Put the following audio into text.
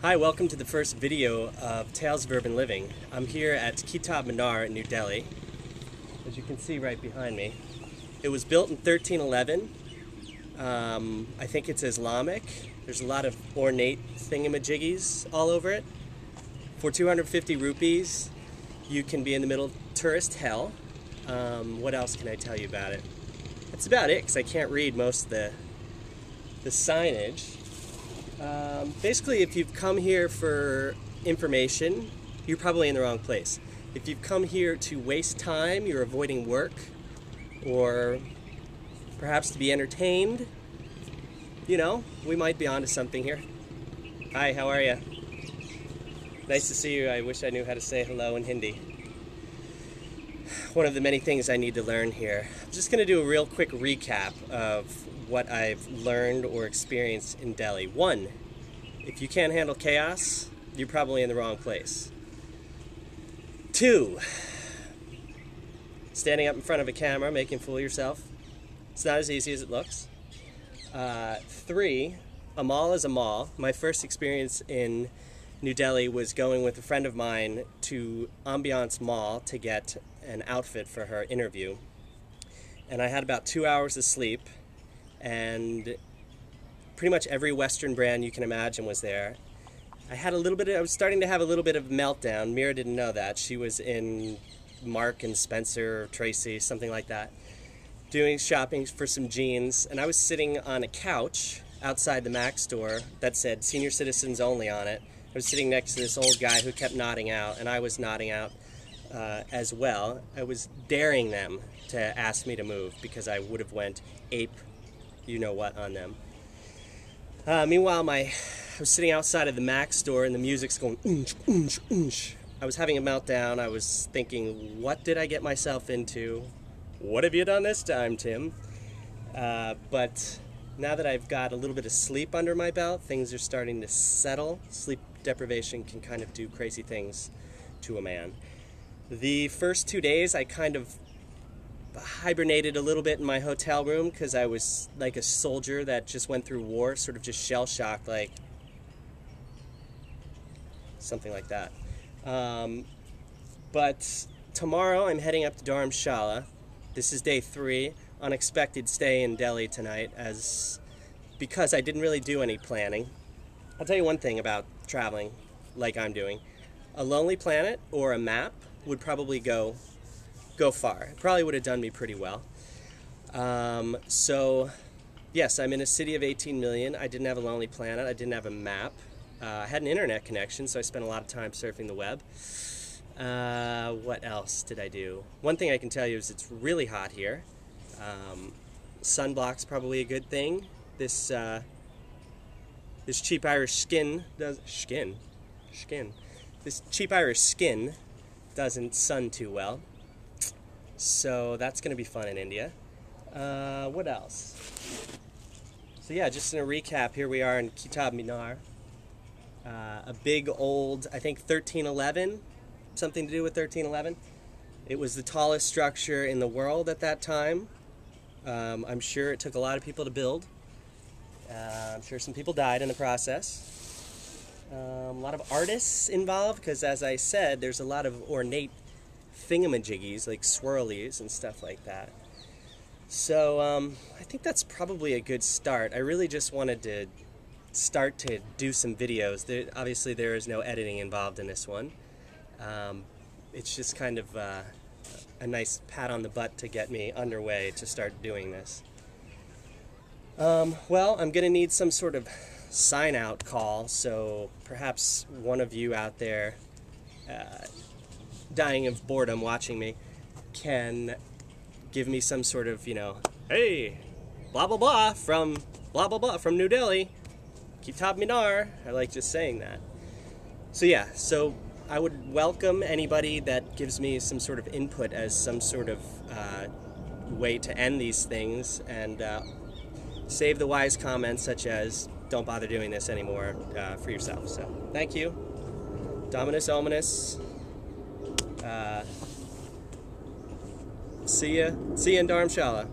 Hi, welcome to the first video of Tales of Urban Living. I'm here at Kitab Minar in New Delhi, as you can see right behind me. It was built in 1311. I think it's Islamic. There's a lot of ornate thingamajiggies all over it. For 250 rupees, you can be in the middle of tourist hell. What else can I tell you about it? That's about it, because I can't read most of the signage. Basically, if you've come here for information, you're probably in the wrong place. If you've come here to waste time, you're avoiding work, or perhaps to be entertained, you know, we might be onto something here. Hi, how are you? Nice to see you. I wish I knew how to say hello in Hindi. One of the many things I need to learn here. I'm just going to do a real quick recap of what I've learned or experienced in Delhi. 1, if you can't handle chaos, you're probably in the wrong place. 2, standing up in front of a camera, making a fool of yourself. It's not as easy as it looks. 3, a mall is a mall. My first experience in New Delhi was going with a friend of mine to Ambiance Mall to get an outfit for her interview. And I had about 2 hours of sleep, and pretty much every Western brand you can imagine was there. I was starting to have a little bit of a meltdown. Mira didn't know that. She was in Mark and Spencer, or Tracy, something like that, doing shopping for some jeans, and I was sitting on a couch outside the Mac store that said senior citizens only on it. I was sitting next to this old guy who kept nodding out, and I was nodding out as well. I was daring them to ask me to move because I would have went ape you-know-what on them. Meanwhile, I was sitting outside of the Mac store and the music's going oonch, oonch, oonch. I was having a meltdown. I was thinking, what did I get myself into? What have you done this time, Tim? But now that I've got a little bit of sleep under my belt, things are starting to settle. Sleep deprivation can kind of do crazy things to a man. The first 2 days I kind of hibernated a little bit in my hotel room because I was like a soldier that just went through war, sort of just shell-shocked, like something like that. But tomorrow I'm heading up to Dharamshala. This is day 3, unexpected stay in Delhi tonight, because I didn't really do any planning. I'll tell you one thing about traveling like I'm doing. A Lonely Planet or a map would probably go far. It probably would have done me pretty well. So, yes, I'm in a city of 18 million. I didn't have a Lonely Planet. I didn't have a map. I had an internet connection, so I spent a lot of time surfing the web. What else did I do? One thing I can tell you is it's really hot here. Sunblock's probably a good thing. This cheap Irish skin This cheap Irish skin doesn't sun too well. So that's going to be fun in India. What else? So yeah, just in a recap, here we are in Kitab Minar. A big old, I think 1311, something to do with 1311. It was the tallest structure in the world at that time. I'm sure it took a lot of people to build. I'm sure some people died in the process. A lot of artists involved, because as I said, there's a lot of ornate thingamajiggies, like swirlies and stuff like that. So I think that's probably a good start. I really just wanted to start to do some videos. Obviously there is no editing involved in this one. It's just kind of a nice pat on the butt to get me underway to start doing this. Well, I'm going to need some sort of sign-out call, so perhaps one of you out there dying of boredom watching me can give me some sort of, hey, blah blah blah from New Delhi, Kitab Minar. I like just saying that. So yeah, so I would welcome anybody that gives me some sort of input as some sort of way to end these things, and save the wise comments such as, don't bother doing this anymore, for yourself. So thank you. Dominus Ominous. See ya in Dharamshala.